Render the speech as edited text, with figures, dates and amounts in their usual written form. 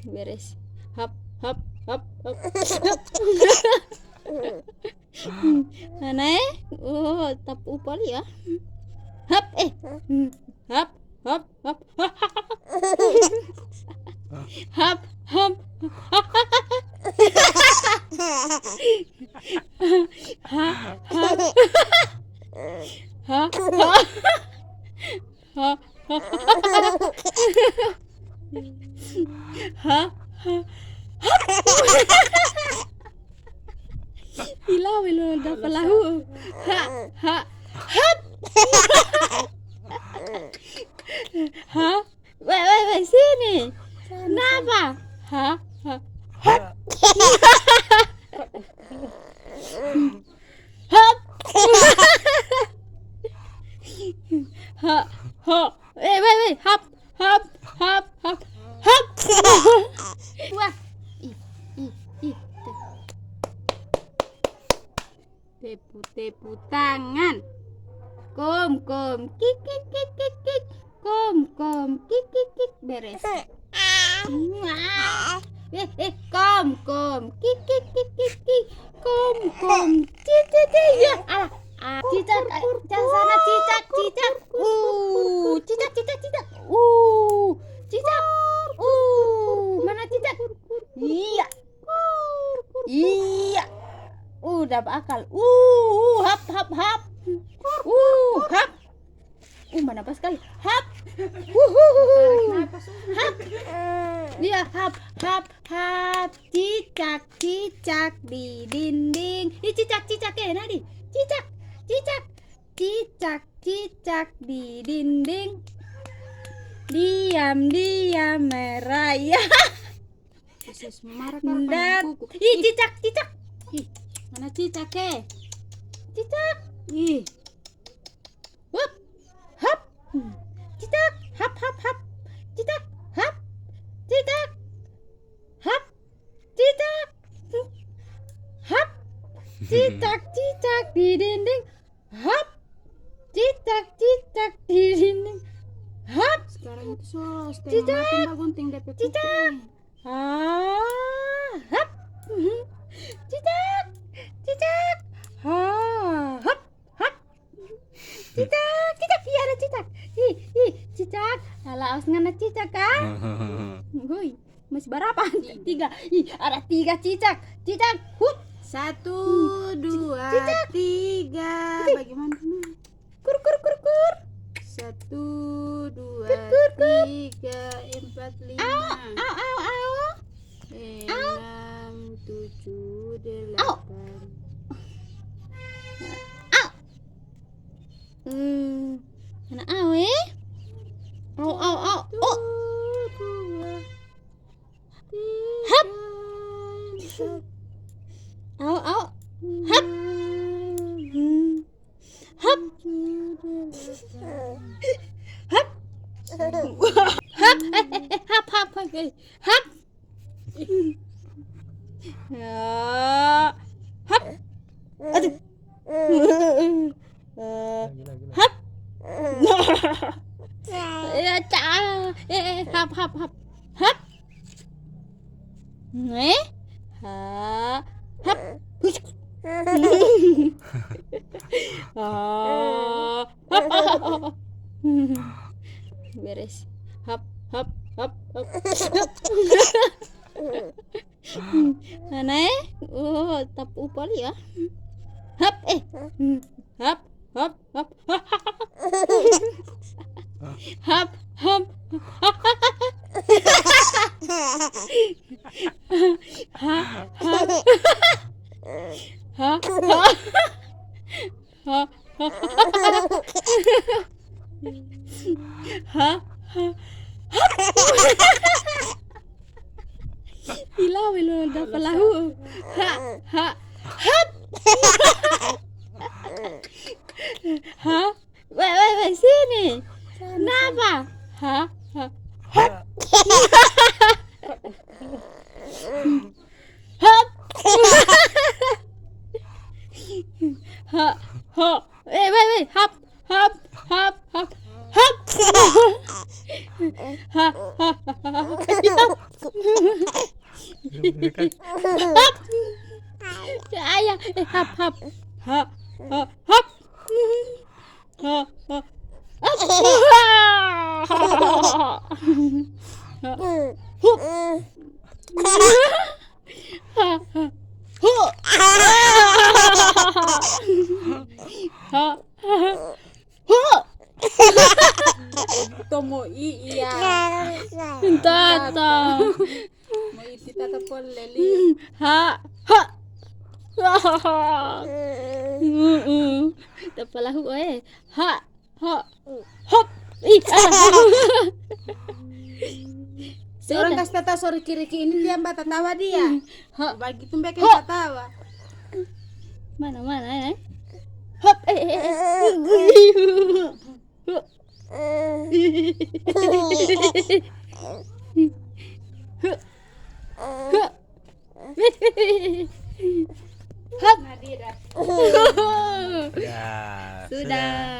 beres. Hap hap hap hap. Mana oh tap upali ya. Hap hap hap hap. Hap hap. Ha ha ha ha ha ha. Hilau dapat lahu. Ha ha hap. Ha wait sini. Kenapa? Ha ha hap. Hap. Ha ha wait hap hap hap hap hap. Wah tepu tangan. Kom kik kom kik beres. Kom kik kom cicak ya. Cicak sana cicak cicak mana cicak? Iya udah bakal hap hap hap hap mana pas sekali hap hap dia hap cicak di dinding cicak ya Nadi cicak di dinding diam merayap cicak mana cicak cicak wup hap cicak hap cicak hap cicak hap cicak hap cicak di dinding hap cicak di dinding hap Sekarang itu sos cicak gunting DP cicak hap cicak hap cicak iya ada cicak cicak alah aus ngana cicak kan hui masih berapa 3 ada 3 cicak hut 1 2 Cicak. 3 bagaimana kur 1 2 3 4 5 au 6 7 Au. 8 mana awe au hap au hap hap hap hap aduh hap ya hap hap hap beres hap mana oh tap upali ya hap hap hap hilau dapat lahu wait sini kenapa hap wait hap Ya ayah, hap hap. Hap hap hap. Hap hap. Tomo iya. Tata. Mo iti tata poleli. Ha. Tapalahu Ha. Ha. Hop. Seorang kas tata sori kiri ini dia mbak tatawa dia. Bagi tumbek yang tatawa. Mana Hop. Nadira. Ya, Sudah.